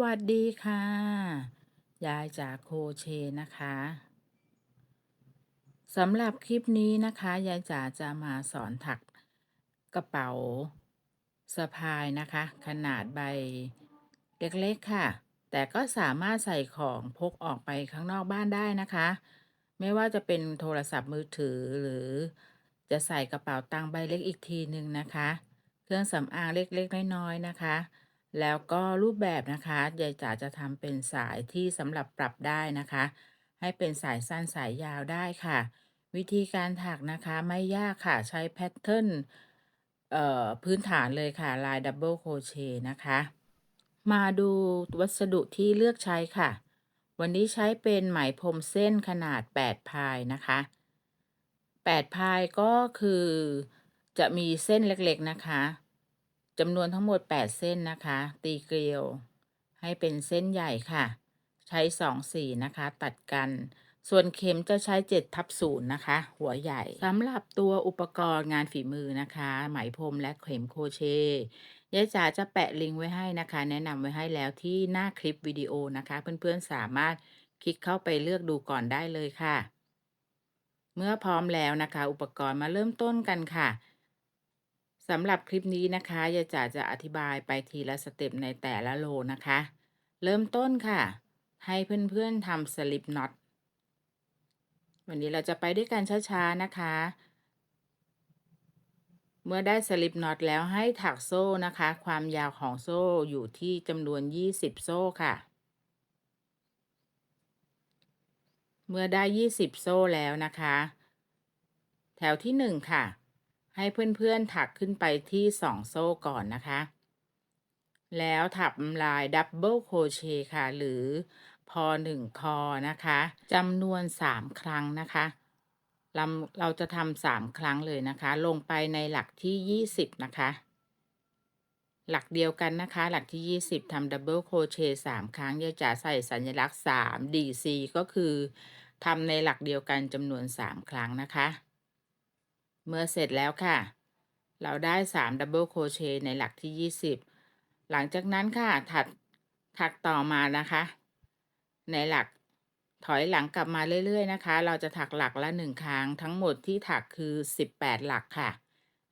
วัสดีค่ะยายจากโคเชนะคะสำหรับคลิปนี้นะคะยายจ๋าจะมาสอนถักกระเป๋าสะพายนะคะขนาดใบเล็กๆค่ะแต่ก็สามารถใส่ของพกออกไปข้างนอกบ้านได้นะคะไม่ว่าจะเป็นโทรศัพท์มือถือหรือจะใส่กระเป๋าตังค์ใบเล็กอีกทีหนึ่งนะคะเครื่องสำอางเล็กๆน้อยๆนะคะ แล้วก็รูปแบบนะคะยายจ๋าจะทำเป็นสายที่สำหรับปรับได้นะคะให้เป็นสายสั้นสายยาวได้ค่ะวิธีการถักนะคะไม่ยากค่ะใช้แพทเทิร์นพื้นฐานเลยค่ะลายดับเบิลโครเชต์นะคะมาดูวัสดุที่เลือกใช้ค่ะวันนี้ใช้เป็นไหมพรมเส้นขนาด8พายนะคะ8พายก็คือจะมีเส้นเล็กๆนะคะจำนวนทั้งหมด8เส้นนะคะตีเกลียวให้เป็นเส้นใหญ่ค่ะใช้2สีนะคะตัดกันส่วนเข็มจะใช้7/0นะคะหัวใหญ่สำหรับตัวอุปกรณ์งานฝีมือนะคะไหมพรมและเข็มโครเชต์ยายจ๋าจะแปะลิงก์ไว้ให้นะคะแนะนำไว้ให้แล้วที่หน้าคลิปวิดีโอนะคะเพื่อนๆสามารถคลิกเข้าไปเลือกดูก่อนได้เลยค่ะ เมื่อพร้อมแล้วนะคะอุปกรณ์มาเริ่มต้นกันค่ะสำหรับคลิปนี้นะคะยายจ๋าจะอธิบายไปทีละสเต็ปในแต่ละโลนะคะเริ่มต้นค่ะให้เพื่อนๆทำสลิปน็อตวันนี้เราจะไปด้วยกันช้าๆนะคะเมื่อได้สลิปน็อตแล้วให้ถักโซ่นะคะความยาวของโซ่อยู่ที่จำนวน20โซ่ค่ะเมื่อได้20โซ่แล้วนะคะแถวที่1ค่ะให้เพื่อนๆถักขึ้นไปที่2โซ่ก่อนนะคะ แล้วถักลายดับเบิลโครเชต์ค่ะหรือพอ1คอนะคะจำนวน3ครั้งนะคะเราจะทำ3ครั้งเลยนะคะลงไปในหลักที่20นะคะหลักเดียวกันนะคะหลักที่20ทำดับเบิลโครเชต์3ครั้งยายจ๋าใส่สัญลักษณ์3 DC ก็คือทำในหลักเดียวกันจำนวน3ครั้งนะคะเมื่อเสร็จแล้วค่ะเราได้3ดับเบิลโครเชต์ในหลักที่20หลังจากนั้นค่ะถักต่อมานะคะในหลักถอยหลังกลับมาเรื่อยๆนะคะเราจะถักหลักละ1ครั้งทั้งหมดที่ถักคือ18หลักค่ะ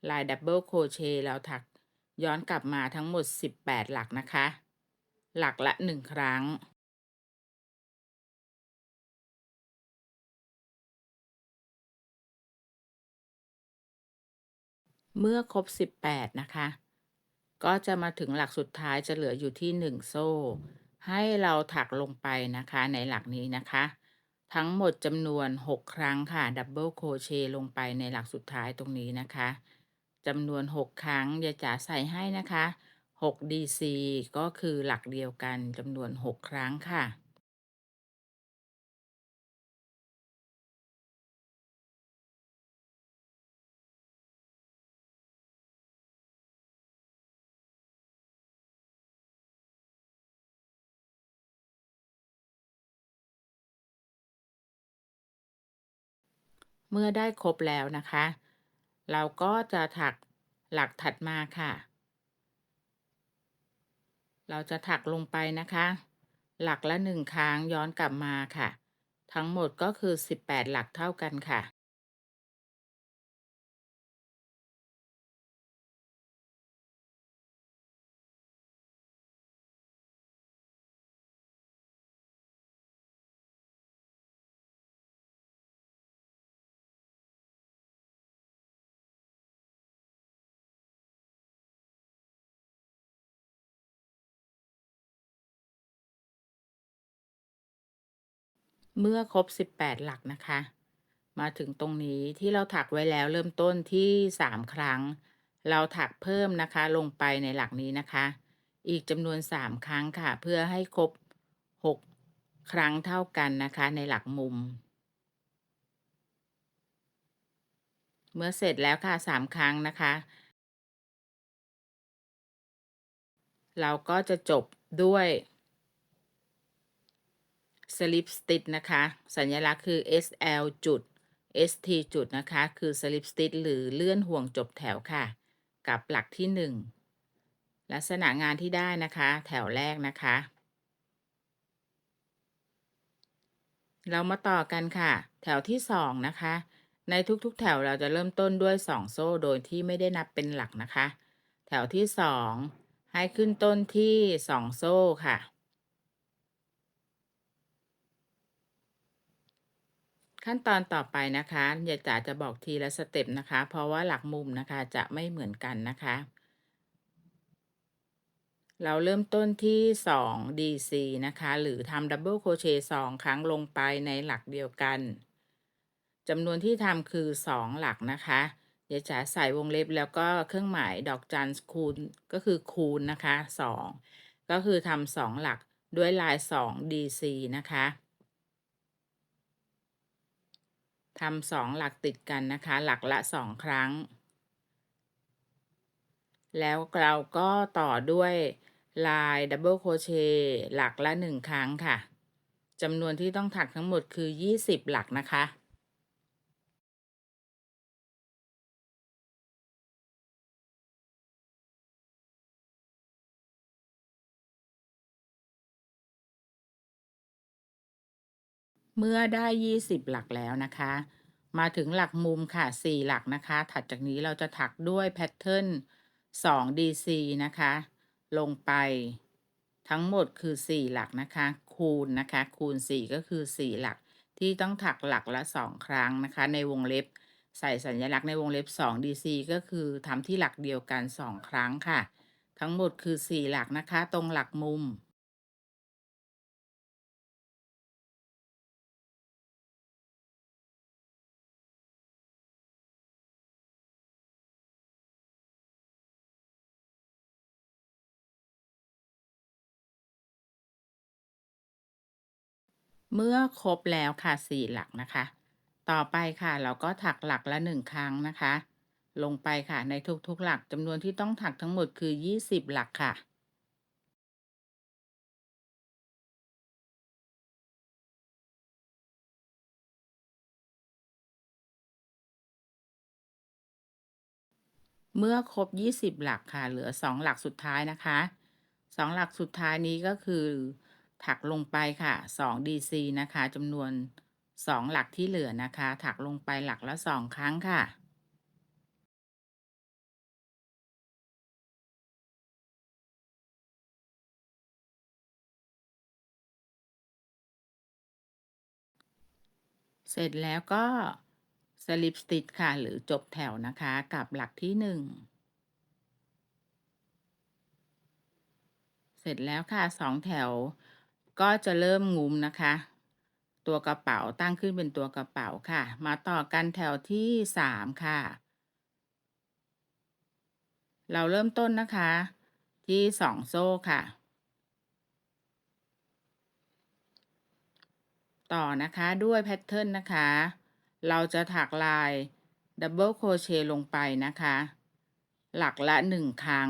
ลายดับเบิลโครเชต์เราถักย้อนกลับมาทั้งหมด18หลักนะคะหลักละ1ครั้งเมื่อครบ18นะคะก็จะมาถึงหลักสุดท้ายจะเหลืออยู่ที่1โซ่ให้เราถักลงไปนะคะในหลักนี้นะคะทั้งหมดจำนวน6ครั้งค่ะดับเบิลโครเชต์ลงไปในหลักสุดท้ายตรงนี้นะคะจำนวน6ครั้งยายจ๋าใส่ให้นะคะ6 DC ก็คือหลักเดียวกันจำนวน6ครั้งค่ะ เมื่อได้ครบแล้วนะคะเราก็จะถักหลักถัดมาค่ะเราจะถักลงไปนะคะหลักละ1ครั้งย้อนกลับมาค่ะทั้งหมดก็คือ18หลักเท่ากันค่ะเมื่อครบ18หลักนะคะมาถึงตรงนี้ที่เราถักไว้แล้วเริ่มต้นที่3ครั้งเราถักเพิ่มนะคะลงไปในหลักนี้นะคะอีกจำนวน3ครั้งค่ะเพื่อให้ครบ6ครั้งเท่ากันนะคะในหลักมุม เมื่อเสร็จแล้วค่ะ3ครั้งนะคะเราก็จะจบด้วย slip stitch นะคะสัญลักษณ์คือ SL จุด ST จุดนะคะคือ slip stitch หรือเลื่อนห่วงจบแถวค่ะกับหลักที่1ลักษณะงานที่ได้นะคะแถวแรกนะคะ เรามาต่อกันค่ะแถวที่2นะคะในทุกๆแถวเราจะเริ่มต้นด้วย2โซ่โดยที่ไม่ได้นับเป็นหลักนะคะแถวที่2ให้ขึ้นต้นที่2โซ่ค่ะขั้นตอนต่อไปนะคะยายจ๋าจะบอกทีละสเต็ปนะคะเพราะว่าหลักมุมนะคะจะไม่เหมือนกันนะคะ เราเริ่มต้นที่2 DC นะคะหรือทำดับเบิลโครเชต์2ครั้งลงไปในหลักเดียวกันจำนวนที่ทำคือ2หลักนะคะเดี๋ยวจะใส่วงเล็บแล้วก็เครื่องหมายดอกจันคูณก็คือคูณนะคะ2ก็คือทำ2หลักด้วยลาย2 DC นะคะทำ2หลักติดกันนะคะหลักละ2ครั้งแล้วเราก็ต่อด้วยลายดับเบิลโครเชต์หลักละ1ครั้งค่ะ จำนวนที่ต้องถักทั้งหมดคือ20หลักนะคะ เมื่อได้20หลักแล้วนะคะ มาถึงหลักมุมค่ะ4หลักนะคะ ถัดจากนี้เราจะถักด้วยแพทเทิร์น2 DC นะคะลงไปทั้งหมดคือ4หลักนะคะคูณนะคะคูณ4ก็คือ4หลักที่ต้องถักหลักละ2ครั้งนะคะในวงเล็บใส่สัญลักษณ์ในวงเล็บ2 DC ก็คือทำที่หลักเดียวกัน2ครั้งค่ะทั้งหมดคือ4หลักนะคะตรงหลักมุม เมื่อครบแล้วค่ะ4หลักนะคะต่อไปค่ะเราก็ถักหลักละ1ครั้งนะคะลงไปค่ะในทุกๆหลักจำนวนที่ต้องถักทั้งหมดคือ20หลักค่ะ เมื่อครบ20หลักค่ะเหลือ2หลักสุดท้ายนะคะ2หลักสุดท้ายนี้ก็คือถักลงไปค่ะ2 DC นะคะจำนวน2หลักที่เหลือนะคะถักลงไปหลักละ2ครั้งค่ะ เสร็จแล้วก็สลิปสติ t ค่ะหรือจบแถวนะคะกับหลักที่1เสร็จแล้วค่ะ2แถวก็จะเริ่มงุ้มนะคะตัวกระเป๋าตั้งขึ้นเป็นตัวกระเป๋าค่ะมาต่อกันแถวที่3ค่ะเราเริ่มต้นนะคะที่2โซ่ค่ะต่อนะคะด้วยแพทเทิร์นนะคะเราจะถักลายดับเบิลโครเชต์ลงไปนะคะหลักละ1ครั้ง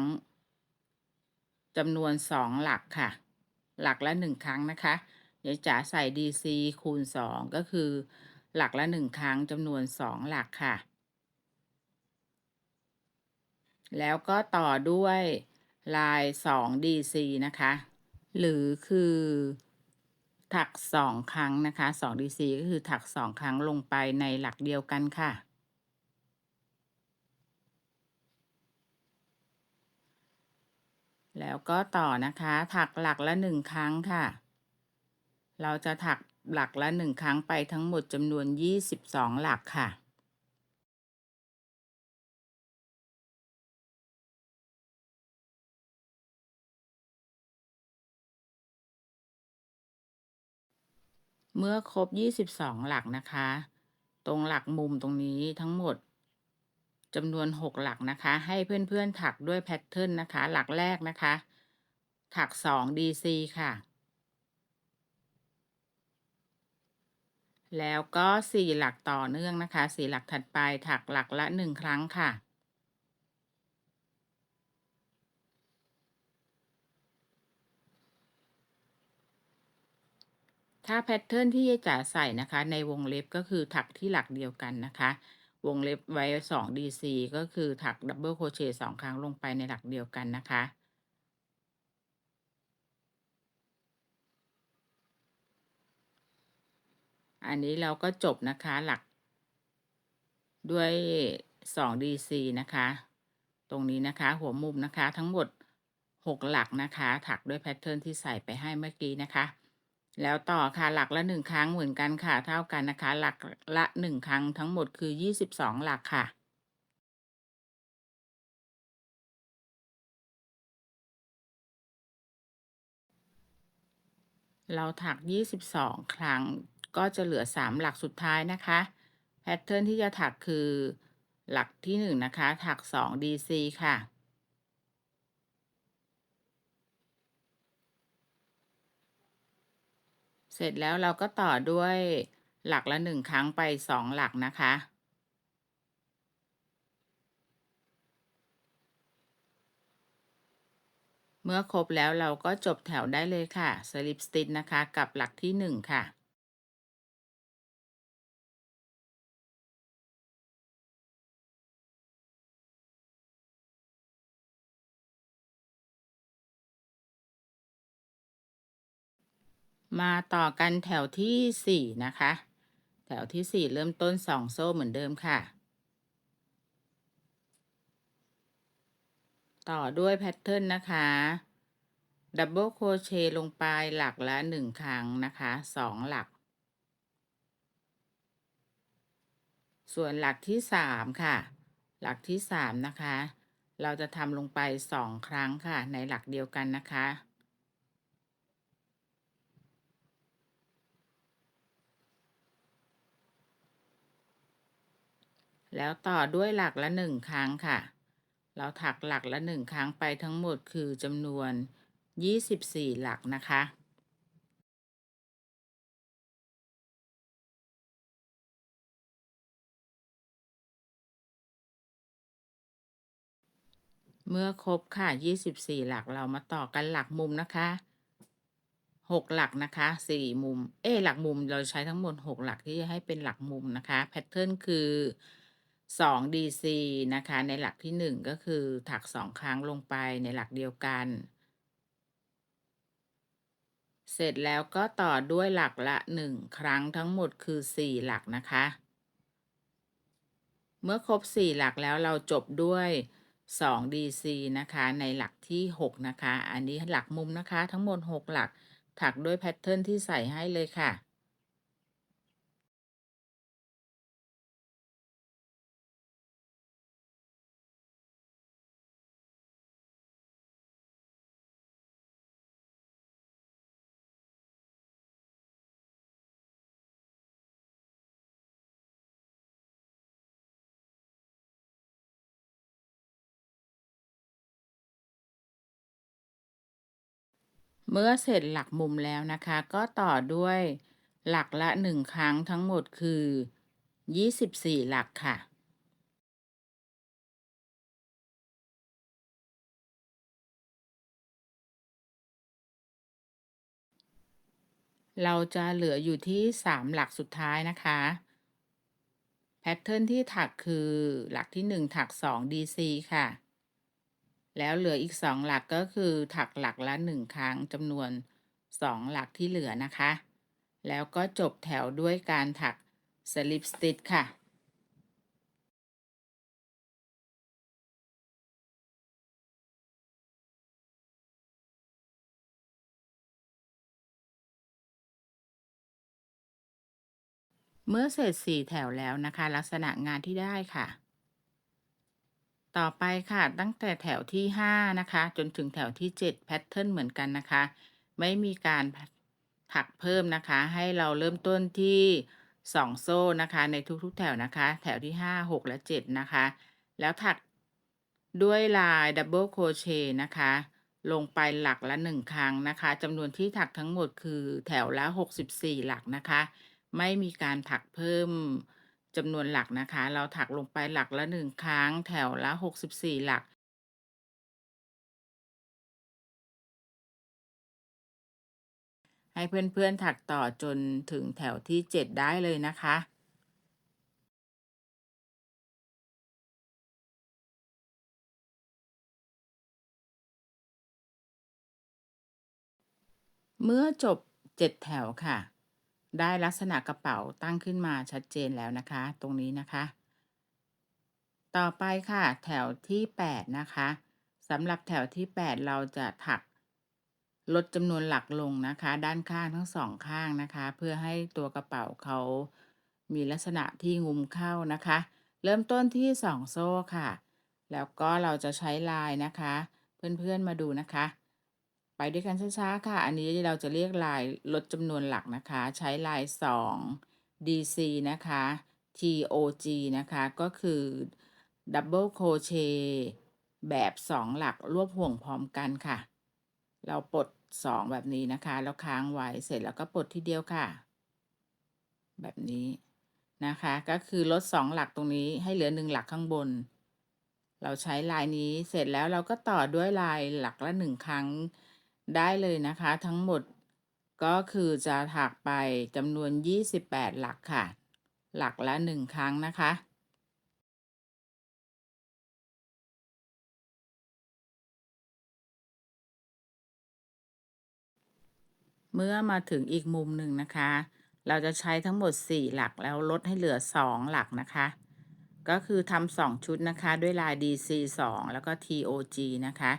จำนวน2หลักค่ะ หลักละ1ครั้งนะคะเดี๋ยวจ๋าใส่ DC คูณ2ก็คือหลักละ1ครั้งจำนวน2หลักค่ะ แล้วก็ต่อด้วยลาย2 DC นะคะหรือคือถัก2ครั้งนะคะ2 DC ก็คือถัก2ครั้งลงไปในหลักเดียวกันค่ะ แล้วก็ต่อนะคะถักหลักละ1ครั้งค่ะ เราจะถักหลักละ1ครั้งไปทั้งหมดจำนวน22หลักค่ะ เมื่อครบ22หลักนะคะตรงหลักมุมตรงนี้ทั้งหมดจำนวน6หลักนะคะให้เพื่อนๆถักด้วยแพทเทิร์นนะคะหลักแรกนะคะถัก2 DC ค่ะแล้วก็4หลักต่อเนื่องนะคะ4หลักถัดไปถักหลักละ1ครั้งค่ะถ้าแพทเทิร์นที่ยายจ๋าใส่นะคะในวงเล็บก็คือถักที่หลักเดียวกันนะคะวงเล็บไว้2 DC ก็คือถักดับเบิลโครเชต์2ครั้งลงไปในหลักเดียวกันนะคะ อันนี้เราก็จบนะคะหลักด้วย 2DC นะคะตรงนี้นะคะหัวมุมนะคะทั้งหมด6หลักนะคะถักด้วยแพทเทิร์นที่ใส่ไปให้เมื่อกี้นะคะแล้วต่อค่ะหลักละ1ครั้งเหมือนกันค่ะเท่ากันนะคะหลักละ1ครั้งทั้งหมดคือ22หลักค่ะเราถัก22ครั้งก็จะเหลือ3หลักสุดท้ายนะคะแพทเทิร์นที่จะถักคือหลักที่1นะคะถัก 2DC ค่ะ เสร็จแล้วเราก็ต่อด้วยหลักละ1ครั้งไป2หลักนะคะเมื่อครบแล้วเราก็จบแถวได้เลยค่ะ Slip Stitch นะคะกับหลักที่1ค่ะมาต่อกันแถวที่4นะคะแถวที่4เริ่มต้น2โซ่เหมือนเดิมค่ะต่อด้วยแพทเทิร์นนะคะดับเบิลโครเชต์ลงไปหลักละ1ครั้งนะคะ2หลักส่วนหลักที่3ค่ะหลักที่3นะคะเราจะทำลงไป2ครั้งค่ะในหลักเดียวกันนะคะ แล้วต่อด้วยหลักละ1ครั้งค่ะ เราถักหลักละ1ครั้งไปทั้งหมดคือจำนวน24หลักนะคะ เมื่อครบค่ะ24หลักเรามาต่อกันหลักมุมนะคะ6หลักนะคะ4มุมหลักมุมเราใช้ทั้งหมด6หลักที่จะให้เป็นหลักมุมนะคะแพทเทิร์นคือ2DC นะคะในหลักที่1ก็คือถัก2ครั้งลงไปในหลักเดียวกัน เสร็จแล้วก็ต่อด้วยหลักละ1ครั้งทั้งหมดคือ4หลักนะคะเมื่อครบ4หลักแล้วเราจบด้วย2DC นะคะในหลักที่6นะคะอันนี้หลักมุมนะคะทั้งหมด6หลักถักด้วยแพทเทิร์นที่ใส่ให้เลยค่ะเมื่อเสร็จหลักมุมแล้วนะคะก็ต่อด้วยหลักละ1ครั้งทั้งหมดคือ24หลักค่ะ เราจะเหลืออยู่ที่3หลักสุดท้ายนะคะแพทเทิร์นที่ถักคือหลักที่1ถัก 2DC ค่ะแล้วเหลืออีก2หลักก็คือถักหลักละ1ครั้งจำนวน2หลักที่เหลือนะคะแล้วก็จบแถวด้วยการถัก Slip Stitch ค่ะ เมื่อเสร็จ4แถวแล้วนะคะลักษณะงานที่ได้ค่ะ ต่อไปค่ะตั้งแต่แถวที่5นะคะจนถึงแถวที่7แพทเทิร์นเหมือนกันนะคะไม่มีการถักเพิ่มนะคะให้เราเริ่มต้นที่2โซ่นะคะในทุกๆแถวนะคะแถวที่5 6และ7นะคะแล้วถักด้วยลายดับเบิลโครเชต์นะคะลงไปหลักละ1ครั้งนะคะจำนวนที่ถักทั้งหมดคือแถวละ64หลักนะคะไม่มีการถักเพิ่ม จำนวนหลักนะคะเราถักลงไปหลักละ1ครั้งแถวละ64หลักให้เพื่อนๆถักต่อจนถึงแถวที่7ได้เลยนะคะเมื่อจบ7แถวค่ะ ได้ลักษณะกระเป๋าตั้งขึ้นมาชัดเจนแล้วนะคะตรงนี้นะคะต่อไปค่ะแถวที่8นะคะสำหรับแถวที่8เราจะถักลดจำนวนหลักลงนะคะด้านข้างทั้งสองข้างนะคะเพื่อให้ตัวกระเป๋าเขามีลักษณะที่งุมเข้านะคะเริ่มต้นที่2โซ่ค่ะแล้วก็เราจะใช้ลายนะคะเพื่อนๆมาดูนะคะไปด้วยกันช้าๆค่ะอันนี้เราจะเรียกลายลดจำนวนหลักนะคะใช้ลาย2 DC นะคะ TOG นะคะก็คือ Double Crochet แบบ2หลักรวบห่วงพร้อมกันค่ะเราปลด2แบบนี้นะคะแล้วค้างไว้เสร็จแล้วก็ปลดทีเดียวค่ะแบบนี้นะคะก็คือลด2หลักตรงนี้ให้เหลือ1หลักข้างบนเราใช้ลายนี้เสร็จแล้วเราก็ต่อด้วยลายหลักละ1ครั้งได้เลยนะคะทั้งหมดก็คือจะถักไปจำนวน28หลักค่ะหลักละ1ครั้งนะคะ เมื่อมาถึงอีกมุมหนึ่งนะคะ เราจะใช้ทั้งหมด4หลักแล้วลดให้เหลือ2หลักนะคะ ก็คือทำ2ชุดนะคะด้วยลาย DC 2แล้วก็ TOG นะคะ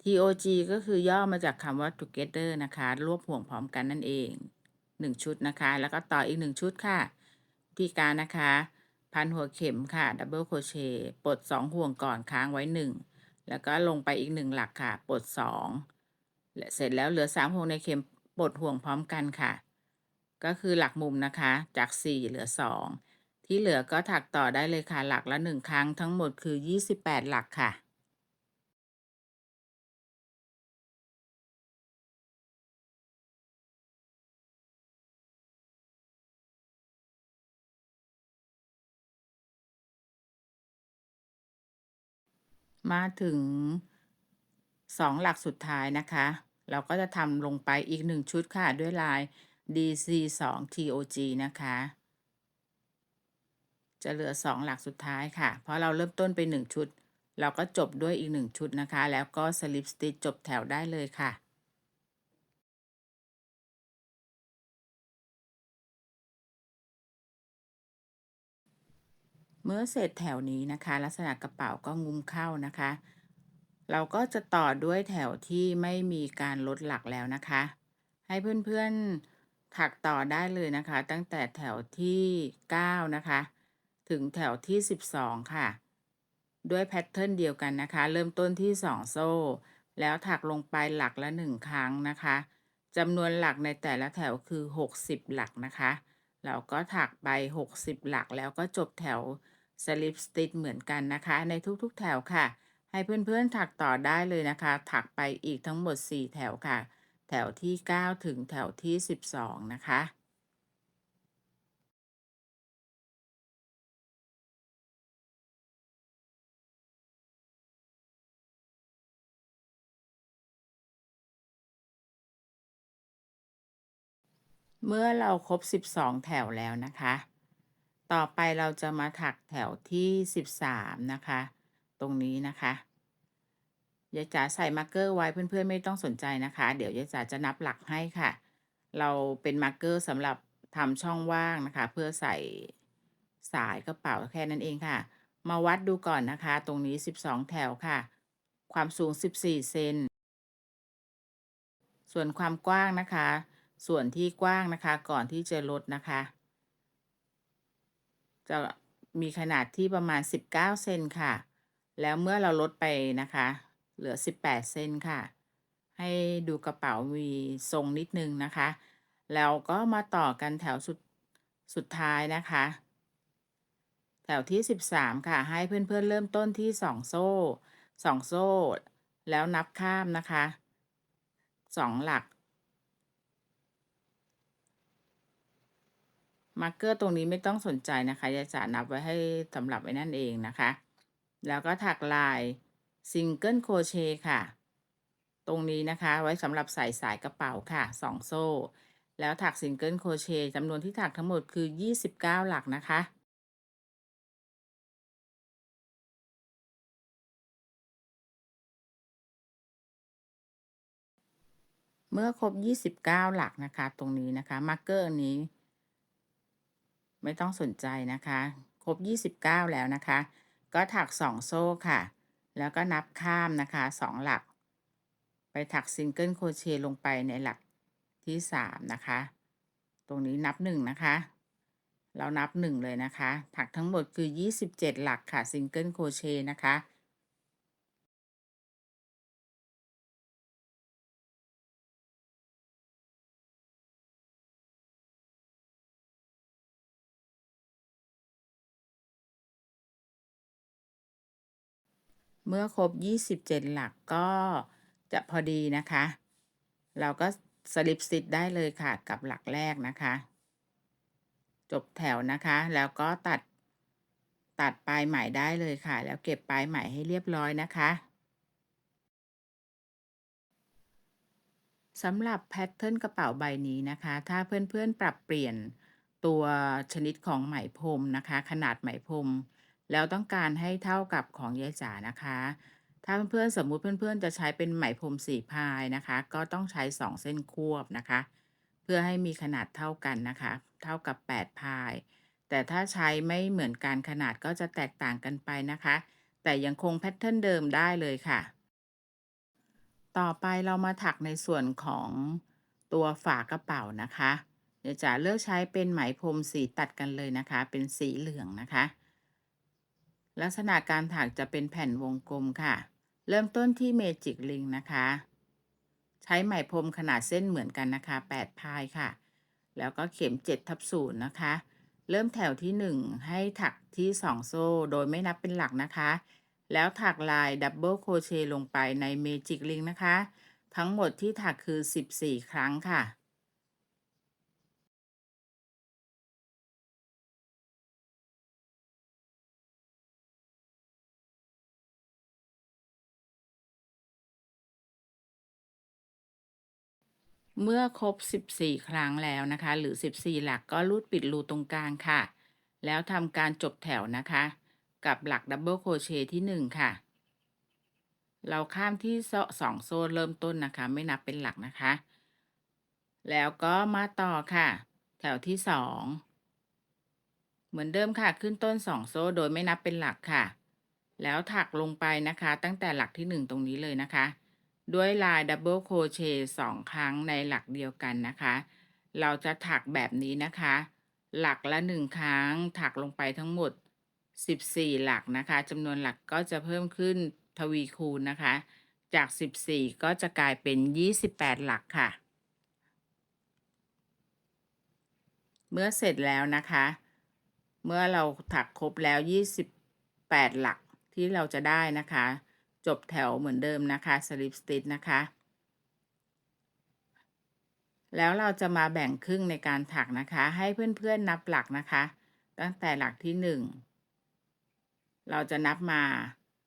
TOG ก็คือย่อมาจากคำว่า Together นะคะรวบห่วงพร้อมกันนั่นเอง1ชุดนะคะแล้วก็ต่ออีก1ชุดค่ะวิธีการนะคะพันหัวเข็มค่ะ Double Crochet ปลด2ห่วงก่อนค้างไว้1แล้วก็ลงไปอีก1หลักค่ะปลด2และเสร็จแล้วเหลือ3ห่วงในเข็มปลดห่วงพร้อมกันค่ะก็คือหลักมุมนะคะจาก4เหลือ2ที่เหลือก็ถักต่อได้เลยค่ะหลักละ1ครั้งทั้งหมดคือ28หลักค่ะ มาถึง2หลักสุดท้ายนะคะเราก็จะทำลงไปอีก1ชุดค่ะด้วยลาย DC2 TOG นะคะจะเหลือ2หลักสุดท้ายค่ะเพราะเราเริ่มต้นไป1ชุดเราก็จบด้วยอีก1ชุดนะคะแล้วก็ Slip Stitch จบแถวได้เลยค่ะ เมื่อเสร็จแถวนี้นะคะลักษณะกระเป๋าก็งุ้มเข้านะคะเราก็จะต่อด้วยแถวที่ไม่มีการลดหลักแล้วนะคะให้เพื่อนๆถักต่อได้เลยนะคะตั้งแต่แถวที่9นะคะถึงแถวที่12ค่ะด้วยแพทเทิร์นเดียวกันนะคะเริ่มต้นที่2โซ่แล้วถักลงไปหลักละ1ครั้งนะคะจำนวนหลักในแต่ละแถวคือ60หลักนะคะ เราก็ถักไป60หลักแล้วก็จบแถว Slip Stitch เหมือนกันนะคะในทุกๆแถวค่ะให้เพื่อนๆถักต่อได้เลยนะคะถักไปอีกทั้งหมด4แถวค่ะแถวที่9ถึงแถวที่12นะคะเมื่อเราครบ12แถวแล้วนะคะต่อไปเราจะมาถักแถวที่13นะคะตรงนี้นะคะ ยายจ๋าใส่มาร์กเกอร์ไว้เพื่อนๆไม่ต้องสนใจนะคะเดี๋ยวยายจ๋าจะนับหลักให้ค่ะเราเป็นมาร์กเกอร์สำหรับทำช่องว่างนะคะเพื่อใส่สายกระเป๋าแค่นั้นเองค่ะมาวัดดูก่อนนะคะตรงนี้12แถวค่ะความสูง14เซนส่วนความกว้างนะคะส่วนที่กว้างนะคะก่อนที่จะลดนะคะจะมีขนาดที่ประมาณ19เซนค่ะแล้วเมื่อเราลดไปนะคะเหลือ18เซนค่ะ ให้ดูกระเป๋ามีทรงนิดนึงนะคะแล้วก็มาต่อกันแถวสุดท้ายนะคะแถวที่13ค่ะให้เพื่อนๆเริ่มต้นที่2โซ่2โซ่แล้วนับข้ามนะคะ2หลักมาร์กเกอร์ตรงนี้ไม่ต้องสนใจนะคะยายจะนับไว้ให้สำหรับไว้นั่นเองนะคะแล้วก็ถักลายซิงเกิลโคเชค่ะ ตรงนี้นะคะไว้สำหรับใส่สายกระเป๋าค่ะ2โซ่แล้วถักซิงเกิลโครเชต์จำนวนที่ถักทั้งหมดคือ29หลักนะคะเมื่อครบ29หลักนะคะตรงนี้นะคะมาร์กเกอร์อันนี้ ไม่ต้องสนใจนะคะครบ29แล้วนะคะก็ถัก2โซ่ค่ะแล้วก็นับข้ามนะคะ2หลักไปถักซิงเกิลโครเชต์ลงไปในหลักที่3นะคะตรงนี้นับ1นะคะเรานับ1เลยนะคะถักทั้งหมดคือ27หลักค่ะซิงเกิลโครเชต์นะคะ เมื่อครบ27หลักก็จะพอดีนะคะ เราก็สลิปสติชได้เลยค่ะกับหลักแรกนะคะ จบแถวนะคะ แล้วก็ตัดปลายไหมได้เลยค่ะ แล้วเก็บปลายไหมให้เรียบร้อยนะคะ สำหรับแพทเทิร์นกระเป๋าใบนี้นะคะ ถ้าเพื่อนๆปรับเปลี่ยนตัวชนิดของไหมพรมนะคะ ขนาดไหมพรมแล้วต้องการให้เท่ากับของยายจ๋านะคะ ถ้าเพื่อนๆสมมุติเพื่อนๆจะใช้เป็นไหมพรม4พายนะคะ ก็ต้องใช้2เส้นควบนะคะ เพื่อให้มีขนาดเท่ากันนะคะ เท่ากับ8พาย แต่ถ้าใช้ไม่เหมือนกันขนาดก็จะแตกต่างกันไปนะคะ แต่ยังคงแพทเทิร์นเดิมได้เลยค่ะ ต่อไปเรามาถักในส่วนของตัวฝากระเป๋านะคะเดี๋ยวจะเลือกใช้เป็นไหมพรมสีตัดกันเลยนะคะเป็นสีเหลืองนะคะลักษณะการถักจะเป็นแผ่นวงกลมค่ะเริ่มต้นที่เมจิกลิงนะคะใช้ไหมพรมขนาดเส้นเหมือนกันนะคะ8พายค่ะแล้วก็เข็ม7/0นะคะเริ่มแถวที่1ให้ถักที่2โซ่โดยไม่นับเป็นหลักนะคะแล้วถักลายดับเบิลโครเชต์ลงไปในเมจิกลิงนะคะ ทั้งหมดที่ถักคือ14ครั้งค่ะ เมื่อครบ14ครั้งแล้วนะคะหรือ14หลักก็รูดปิดรูตรงกลางค่ะ แล้วทำการจบแถวนะคะกับหลักดับเบิลโครเชต์ที่1ค่ะ เราข้ามที่2โซ่เริ่มต้นนะคะไม่นับเป็นหลักนะคะ แล้วก็มาต่อค่ะแถวที่2เหมือนเดิมค่ะขึ้นต้น2โซ่โดยไม่นับเป็นหลักค่ะแล้วถักลงไปนะคะตั้งแต่หลักที่1ตรงนี้เลยนะคะด้วยลายดับเบิลโครเชต์2ครั้งในหลักเดียวกันนะคะเราจะถักแบบนี้นะคะหลักละ1ครั้งถักลงไปทั้งหมด14หลักนะคะจำนวนหลักก็จะเพิ่มขึ้นทวีคูณนะคะจาก14ก็จะกลายเป็น28หลักค่ะ เมื่อเสร็จแล้วนะคะ เมื่อเราถักครบแล้ว28หลักที่เราจะได้นะคะ จบแถวเหมือนเดิมนะคะสลิปสติ c นะคะ แล้วเราจะมาแบ่งครึ่งในการถักนะคะ ให้เพื่อนๆนับหลักนะคะ ตั้งแต่หลักที่1เราจะนับมา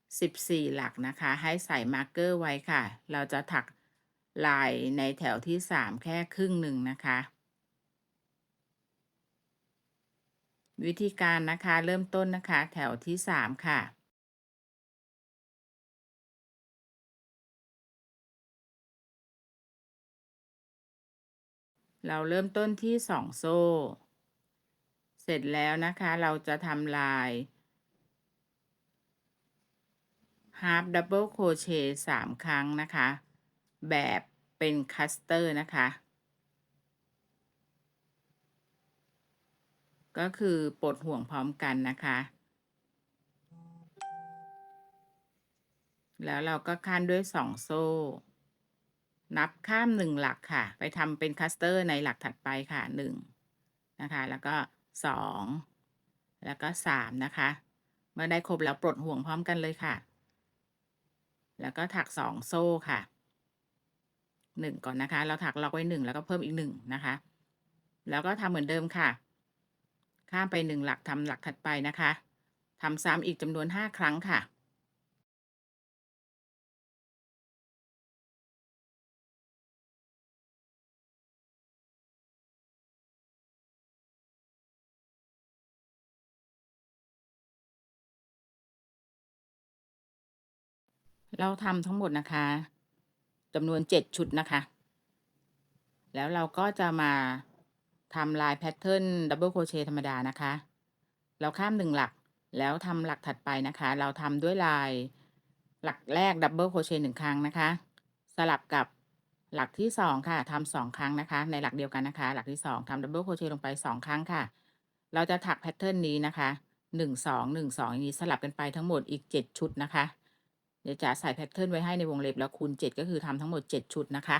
14หลักนะคะ ให้ใส่มาร์กเกอร์ไว้ค่ะ เราจะถักลายในแถวที่3แค่ครึ่งหนึ่งนะคะ วิธีการนะคะเริ่มต้นนะคะแถวที่3ค่ะ เราเริ่มต้นที่2โซ่เสร็จแล้วนะคะเราจะทำลาย half double crochet 3ครั้งนะคะแบบเป็นคัสเตอร์นะคะก็คือปลดห่วงพร้อมกันนะคะแล้วเราก็ขั้นด้วย2โซ่นับข้าม1หลักค่ะไปทำเป็นคัสเตอร์ในหลักถัดไปค่ะ1นะคะแล้วก็2แล้วก็3นะคะเมื่อได้ครบแล้วปลดห่วงพร้อมกันเลยค่ะแล้วก็ถัก2โซ่ค่ะ 1ก่อนนะคะเราถักล็อกไว้1แล้วก็เพิ่มอีก1นะคะแล้วก็ทำเหมือนเดิมค่ะข้ามไป1หลักทำหลักถัดไปนะคะทำซ้ำอีกจำนวน5ครั้งค่ะเราทำทั้งหมดนะคะจำนวน7ชุดนะคะแล้วเราก็จะมา ทำลายแพทเทิร์นดับเบิลโครเชต์ธรรมดานะคะเราข้าม1หลักแล้วทำหลักถัดไปนะคะเราทำด้วยลายหลักแรกดับเบิลโครเชต์1ครั้งนะคะสลับกับหลักที่2ค่ะทำ2ครั้งนะคะในหลักเดียวกันนะคะหลักที่2ทำดับเบิลโครเชต์ลงไป2ครั้งค่ะเราจะถักแพทเทิร์นนี้นะคะ1 2 1 2อย่างนี้สลับกันไปทั้งหมดอีก7ชุดนะคะเดี๋ยวจะใส่แพทเทิร์นไว้ให้ในวงเล็บแล้วคูณ7ก็คือทำทั้งหมด7ชุดนะคะ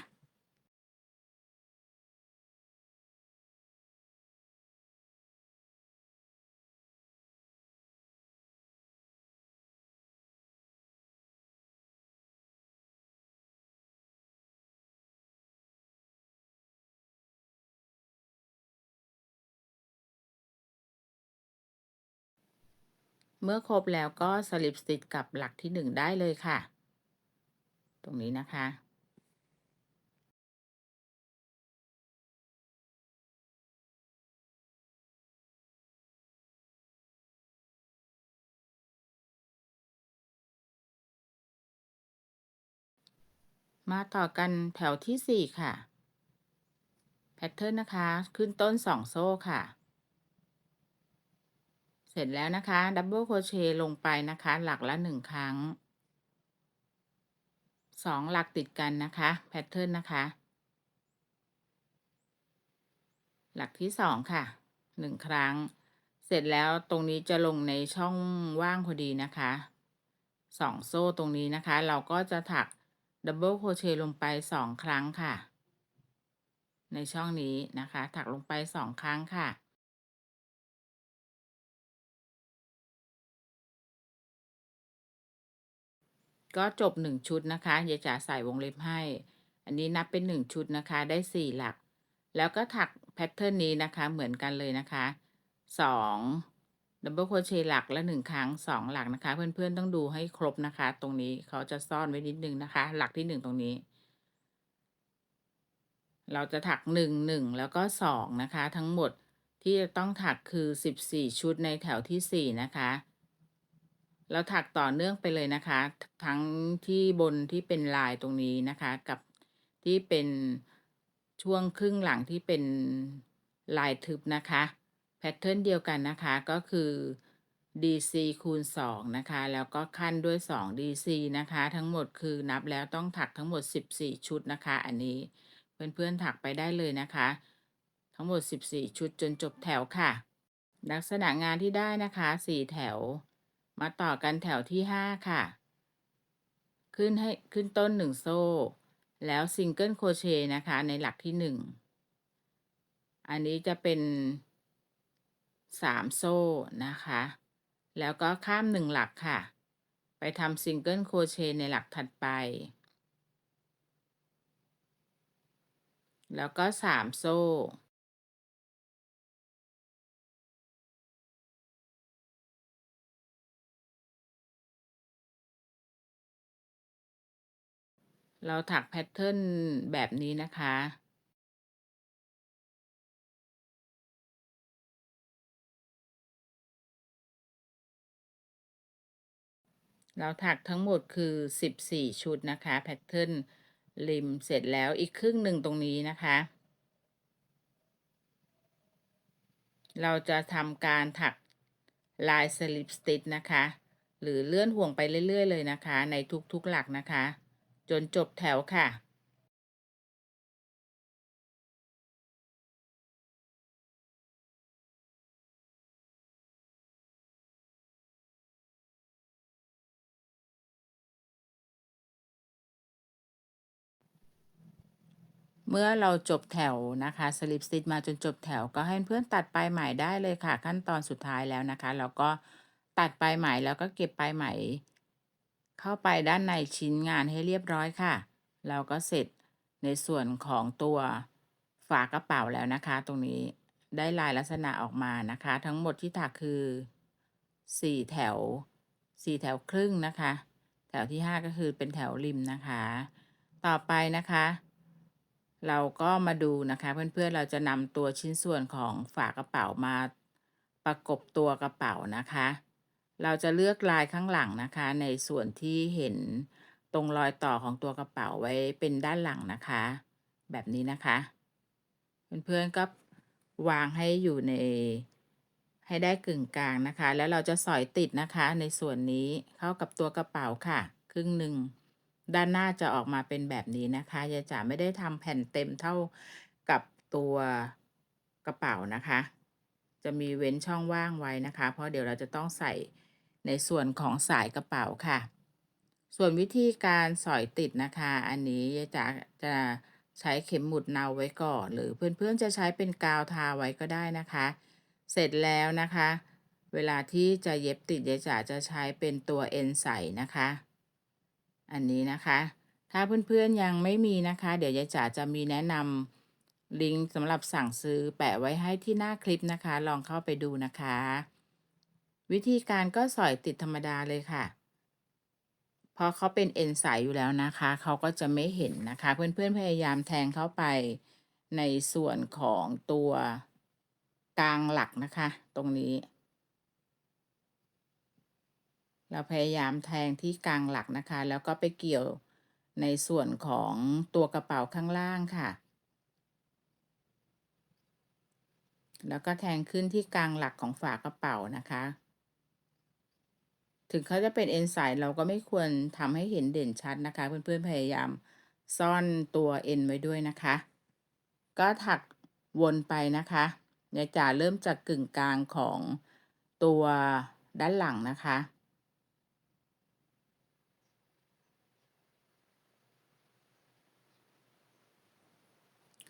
เมื่อครบแล้วก็สลิปสติชกับหลักที่1ได้เลยค่ะ ตรงนี้นะคะ มาต่อกันแถวที่4ค่ะแพทเทิร์นนะคะขึ้นต้น2โซ่ค่ะ เสร็จแล้วนะคะดับเบิลโครเชต์ลงไปนะคะหลักละ1ครั้ง2หลักติดกันนะคะแพทเทิร์นนะคะหลักที่2ค่ะ1ครั้งเสร็จแล้วตรงนี้จะลงในช่องว่างพอดีนะคะ2โซ่ตรงนี้นะคะเราก็จะถักดับเบิลโครเชต์ลงไป2ครั้งค่ะในช่องนี้นะคะถักลงไป2ครั้งค่ะก็จบ1ชุดนะคะยายจ๋าใส่วงเล็บให้อันนี้นับเป็น1ชุดนะคะได้4หลักแล้วก็ถักแพทเทิร์นนี้นะคะเหมือนกันเลยนะคะ2ดับเบิลโครเชต์หลักละ1ครั้ง2หลักนะคะเพื่อนๆต้องดูให้ครบนะคะตรงนี้เขาจะซ่อนไว้นิดนึงนะคะหลักที่1ตรงนี้เราจะถัก1 1แล้วก็2นะคะทั้งหมดที่จะต้องถักคือ14ชุดในแถวที่4นะคะเราถักต่อเนื่องไปเลยนะคะทั้งที่บนที่เป็นลายตรงนี้นะคะกับที่เป็นช่วงครึ่งหลังที่เป็นลายทึบนะคะแพทเทิร์นเดียวกันนะคะก็คือ DC คูณ2นะคะแล้วก็ขั้นด้วย2 DC นะคะทั้งหมดคือนับแล้วต้องถักทั้งหมด14ชุดนะคะอันนี้เพื่อนๆถักไปได้เลยนะคะทั้งหมด14ชุดจนจบแถวค่ะ ลักษณะงานที่ได้นะคะ4แถวมาต่อกันแถวที่5ค่ะขึ้นต้น1โซ่แล้วซิงเกิลโครเชต์นะคะในหลักที่1อันนี้จะเป็น3โซ่นะคะแล้วก็ข้าม1หลักค่ะไปทำซิงเกิลโครเชต์ในหลักถัดไปแล้วก็3โซ่เราถักแพทเทิร์นแบบนี้นะคะเราถักทั้งหมดคือ14ชุดนะคะแพทเทิร์นริมเสร็จแล้วอีกครึ่งหนึ่งตรงนี้นะคะ เราจะทำการถักลายสลิปสติชนะคะหรือเลื่อนห่วงไปเรื่อยๆเลยนะคะในทุกๆหลักนะคะจนจบแถวค่ะเมื่อเราจบแถวนะคะสลิปสติชมาจนจบแถวก็ให้เพื่อนตัดปลายไหมได้เลยค่ะขั้นตอนสุดท้ายแล้วนะคะแล้วก็ตัดปลายไหมแล้วก็เก็บปลายไหมเข้าไปด้านในชิ้นงานให้เรียบร้อยค่ะเราก็เสร็จในส่วนของตัวฝากระเป๋าแล้วนะคะตรงนี้ได้ลายลักษณะออกมานะคะทั้งหมดที่ถักคือ4แถว4แถวครึ่งนะคะแถวที่5ก็คือเป็นแถวริมนะคะต่อไปนะคะเราก็มาดูนะคะเพื่อนๆเราจะนำตัวชิ้นส่วนของฝากระเป๋ามาประกบตัวกระเป๋านะคะเราจะเลือกลายข้างหลังนะคะในส่วนที่เห็นตรงรอยต่อของตัวกระเป๋าไว้เป็นด้านหลังนะคะแบบนี้นะคะเพื่อนๆก็ วางให้อยู่ในให้ได้กึ่งกลางนะคะแล้วเราจะสอยติดนะคะในส่วนนี้เข้ากับตัวกระเป๋าค่ะครึ่งหนึ่งด้านหน้าจะออกมาเป็นแบบนี้นะคะยายจ๋าไม่ได้ทำแผ่นเต็มเท่ากับตัวกระเป๋านะคะจะมีเว้นช่องว่างไว้นะคะเพราะเดี๋ยวเราจะต้องใส่ในส่วนของสายกระเป๋าค่ะส่วนวิธีการสอยติดนะคะอันนี้ยายจ๋าจะใช้เข็มหมุดเนาไว้ก่อนหรือเพื่อนๆจะใช้เป็นกาวทาไว้ก็ได้นะคะเสร็จแล้วนะคะเวลาที่จะเย็บติดยายจ๋าจะใช้เป็นตัวเอ็นใสนะคะอันนี้นะคะถ้าเพื่อนๆยังไม่มีนะคะเดี๋ยวยายจ๋าจะมีแนะนำลิงก์สำหรับสั่งซื้อแปะไว้ให้ที่หน้าคลิปนะคะลองเข้าไปดูนะคะวิธีการก็สอยติดธรรมดาเลยค่ะ เพราะเขาเป็นเอ็นใสอยู่แล้วนะคะเขาก็จะไม่เห็นนะคะเพื่อนๆพยายามแทงเข้าไปในส่วนของตัวกลางหลักนะคะตรงนี้เราพยายามแทงที่กลางหลักนะคะแล้วก็ไปเกี่ยวในส่วนของตัวกระเป๋าข้างล่างค่ะแล้วก็แทงขึ้นที่กลางหลักของฝากระเป๋านะคะถึงเขาจะเป็นเอ็นใสเราก็ไม่ควรทำให้เห็นเด่นชัดนะคะเพื่อนๆพยายามซ่อนตัวเอ็นไว้ด้วยนะคะ ก็ถักวนไปนะคะยายจ๋าเริ่มจากกึ่งกลางของตัวด้านหลังนะคะ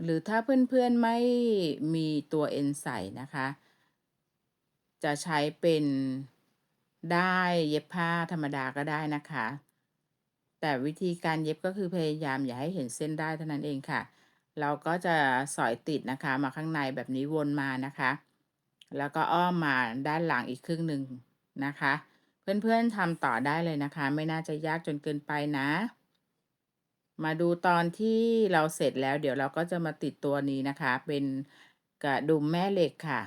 หรือถ้าเพื่อนๆไม่มีตัวเอ็นใส่นะคะจะใช้เป็นด้ายเย็บผ้าธรรมดาก็ได้นะคะแต่วิธีการเย็บก็คือพยายามอย่าให้เห็นเส้นด้ายเท่านั้นเองค่ะเราก็จะสอยติดนะคะมาข้างในแบบนี้วนมานะคะแล้วก็อ้อมมาด้านหลังอีกครึ่งหนึ่งนะคะเพื่อนๆทำต่อได้เลยนะคะไม่น่าจะยากจนเกินไปนะมาดูตอนที่เราเสร็จแล้วเดี๋ยวเราก็จะมาติดตัวนี้นะคะเป็นกระดุมแม่เหล็กค่ะ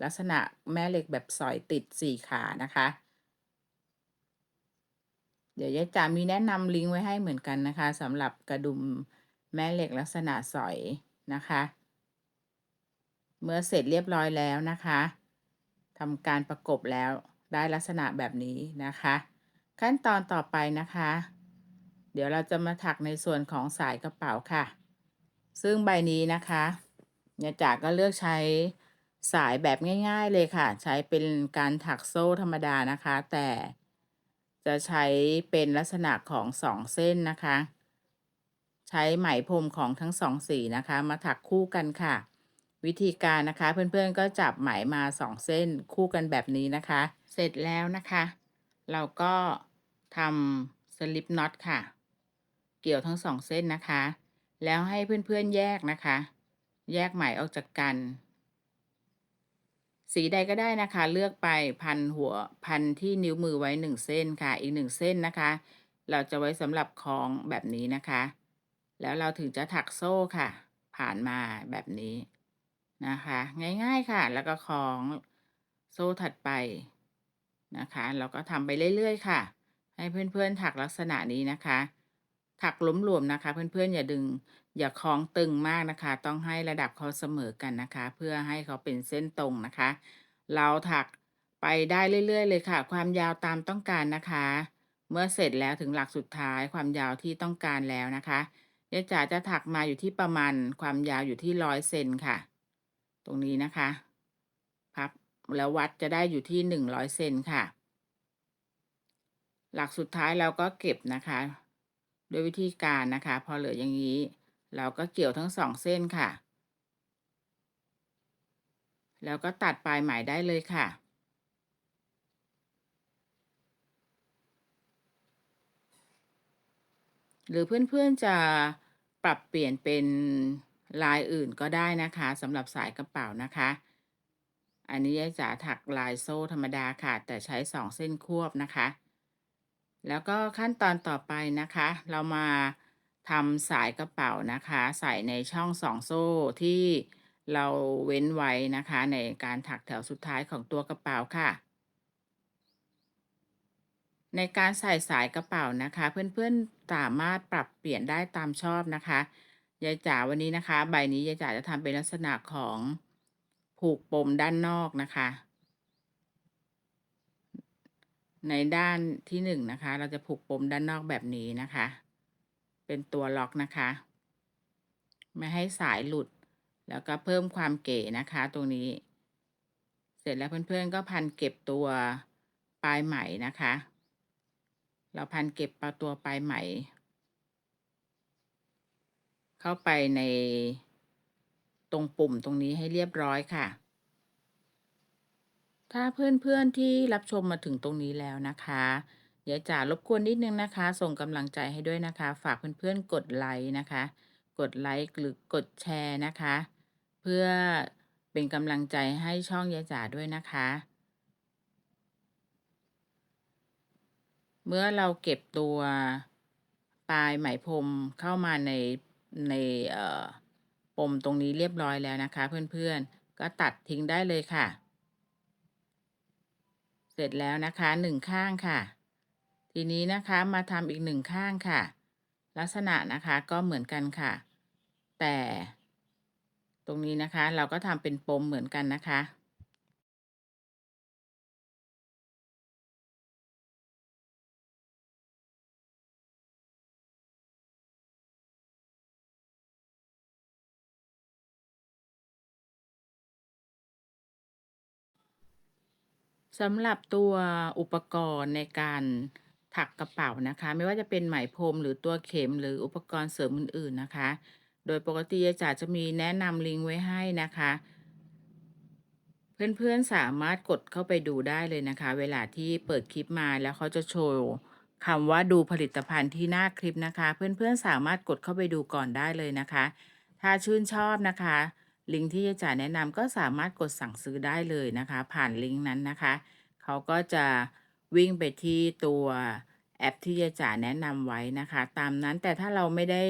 ลักษณะแม่เหล็กแบบสอยติด4ขานะคะเดี๋ยวยายจ๋ามีแนะนำลิงก์ไว้ให้เหมือนกันนะคะสำหรับกระดุมแม่เหล็กลักษณะสอยนะคะเมื่อเสร็จเรียบร้อยแล้วนะคะทำการประกบแล้วได้ลักษณะแบบนี้นะคะขั้นตอนต่อไปนะคะเดี๋ยวเราจะมาถักในส่วนของสายกระเป๋าค่ะ ซึ่งใบนี้นะคะเนี่ยจ๋าก็เลือกใช้สายแบบง่ายๆเลยค่ะใช้เป็นการถักโซ่ธรรมดานะคะแต่จะใช้เป็นลักษณะของ2 เส้นนะคะใช้ไหมพรมของทั้ง2 สีนะคะมาถักคู่กันค่ะวิธีการนะคะเพื่อนๆก็จับไหมมา2 เส้นคู่กันแบบนี้นะคะเสร็จแล้วนะคะเราก็ทำสลิปน็อตค่ะเกี่ยวทั้ง2 เส้นนะคะแล้วให้เพื่อนๆแยกนะคะแยกไหมออกจากกันสีใดก็ได้นะคะเลือกไปพันที่นิ้วมือไว้1 เส้นค่ะอีก1 เส้นนะคะเราจะไว้สำหรับคล้องแบบนี้นะคะแล้วเราถึงจะถักโซ่ค่ะผ่านมาแบบนี้นะคะง่ายๆค่ะแล้วก็คล้องโซ่ถัดไปนะคะเราก็ทำไปเรื่อยๆค่ะให้เพื่อนๆถักลักษณะนี้นะคะถักหลวมๆนะคะเพื่อนๆอย่าคล้องตึงมากนะคะต้องให้ระดับเขาเสมอกันนะคะเพื่อให้เขาเป็นเส้นตรงนะคะ เราถักไปได้เรื่อยๆเลยค่ะความยาวตามต้องการนะคะเมื่อเสร็จแล้วถึงหลักสุดท้ายความยาวที่ต้องการแล้วนะคะยายจ๋าจะถักมาอยู่ที่ประมาณความยาวอยู่ที่100 เซนค่ะตรงนี้นะคะพับแล้ววัดจะได้อยู่ที่100 เซนค่ะหลักสุดท้ายเราก็เก็บนะคะด้วยวิธีการนะคะพอเหลืออย่างนี้เราก็เกี่ยวทั้ง2 เส้นค่ะแล้วก็ตัดปลายไหมได้เลยค่ะ หรือเพื่อนๆจะปรับเปลี่ยนเป็นลายอื่นก็ได้นะคะสำหรับสายกระเป๋านะคะอันนี้ยายจ๋าถักลายโซ่ธรรมดาค่ะแต่ใช้2 เส้นควบนะคะแล้วก็ขั้นตอนต่อไปนะคะเรามาทำสายกระเป๋านะคะใส่ในช่อง2 โซ่ที่เราเว้นไว้นะคะในการถักแถวสุดท้ายของตัวกระเป๋าค่ะ ในการใส่สายกระเป๋านะคะเพื่อนๆสามารถปรับเปลี่ยนได้ตามชอบนะคะยายจ๋าวันนี้นะคะใบนี้ยายจ๋าจะทำเป็นลักษณะของ ผูกปมด้านนอกนะคะในด้านที่1นะคะเราจะผูกปมด้านนอกแบบนี้นะคะเป็นตัวล็อกนะคะไม่ให้สายหลุดแล้วก็เพิ่มความเก๋นะคะตรงนี้เสร็จแล้วเพื่อนๆก็พันเก็บตัวปลายไหมนะคะเราพันเก็บตัวปลายไหมเข้าไปในตรงปุ่มตรงนี้ให้เรียบร้อยค่ะถ้าเพื่อนๆที่รับชมมาถึงตรงนี้แล้วนะคะเดี๋ยวจ๋ารบกวนนิดนึงนะคะส่งกำลังใจให้ด้วยนะคะฝากเพื่อนๆกดไลค์นะคะกดไลค์หรือกดแชร์นะคะเพื่อเป็นกำลังใจให้ช่องยายจ๋าด้วยนะคะเมื่อเราเก็บตัวปลายไหมพรมเข้ามาในเอ่อปมตรงนี้เรียบร้อยแล้วนะคะเพื่อนๆก็ตัดทิ้งได้เลยค่ะ เสร็จแล้วนะคะ1ข้างค่ะทีนี้นะคะมาทำอีก1ข้างค่ะลักษณะนะคะก็เหมือนกันค่ะแต่ตรงนี้นะคะเราก็ทำเป็นปมเหมือนกันนะคะสำหรับตัวอุปกรณ์ในการถักกระเป๋านะคะไม่ว่าจะเป็นไหมพรมหรือตัวเข็มหรืออุปกรณ์เสริมอื่นๆนะคะโดยปกติยายจ๋าจะมีแนะนำลิงก์ไว้ให้นะคะ เพื่อนๆสามารถกดเข้าไปดูได้เลยนะคะเวลาที่เปิดคลิปมาแล้วเขาจะโชว์คำว่าดูผลิตภัณฑ์ที่หน้าคลิปนะคะเพื่อนๆสามารถกดเข้าไปดูก่อนได้เลยนะคะถ้าชื่นชอบนะคะลิงก์ที่จะแนะนำก็สามารถกดสั่งซื้อได้เลยนะคะผ่านลิงก์นั้นนะคะเขาก็จะวิ่งไปที่ตัวแอปที่ยายจ๋าแนะนำไว้นะคะตามนั้นแต่ถ้าเราไม่ได้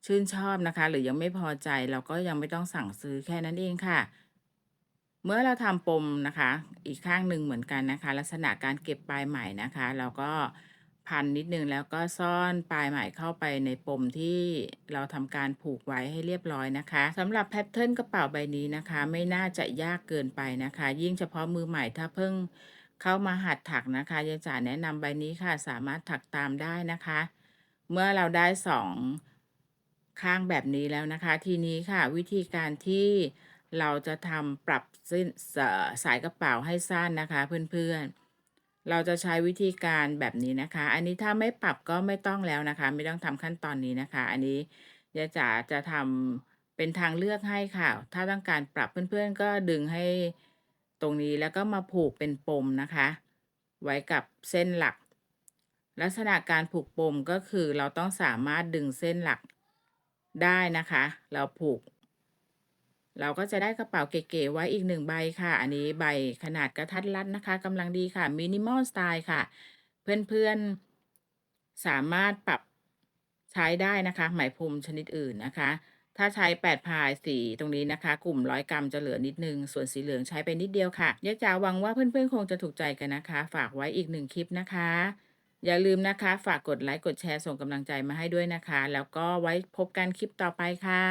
ชื่นชอบนะคะหรือยังไม่พอใจเราก็ยังไม่ต้องสั่งซื้อแค่นั้นเองค่ะ เมื่อเราทำปมนะคะอีกข้างหนึ่งเหมือนกันนะคะลักษณะการเก็บปลายไหมนะคะเราก็พันนิดนึงแล้วก็ซ่อนปลายไหมเข้าไปในปมที่เราทำการผูกไว้ให้เรียบร้อยนะคะสำหรับแพทเทิร์นกระเป๋าใบนี้นะคะไม่น่าจะยากเกินไปนะคะยิ่งเฉพาะมือใหม่ถ้าเพิ่งเข้ามาหัดถักนะคะยายจ๋าแนะนำใบนี้ค่ะสามารถถักตามได้นะคะเมื่อเราได้2ข้างแบบนี้แล้วนะคะทีนี้ค่ะวิธีการที่เราจะทำปรับเส้นสายกระเป๋าให้สั้นนะคะเพื่อนๆเราจะใช้วิธีการแบบนี้นะคะอันนี้ถ้าไม่ปรับก็ไม่ต้องแล้วนะคะไม่ต้องทำขั้นตอนนี้นะคะอันนี้ยายจ๋าจะทำเป็นทางเลือกให้ค่ะถ้าต้องการปรับเพื่อนๆก็ดึงให้ตรงนี้แล้วก็มาผูกเป็นปมนะคะไว้กับเส้นหลักลักษณะการผูกปมก็คือเราต้องสามารถดึงเส้นหลักได้นะคะเราผูก เราก็จะได้กระเป๋าเก๋ๆไว้อีก1ใบค่ะ อันนี้ใบขนาดกระทัดรัดนะคะกำลังดีค่ะ Minimal Style ค่ะ เพื่อนๆสามารถปรับใช้ได้นะคะไหมพรมชนิดอื่นนะคะ ถ้าใช้8พายสีตรงนี้นะคะกลุ่ม100 กรัมจะเหลือนิดนึงส่วนสีเหลืองใช้ไปนิดเดียวค่ะยายจ๋าหวังว่าเพื่อนๆคงจะถูกใจกันนะคะฝากไว้อีก1คลิปนะคะอย่าลืมนะคะฝากกดไลค์กดแชร์ส่งกำลังใจมาให้ด้วยนะคะแล้วก็ไว้พบกันคลิปต่อไปค่ะ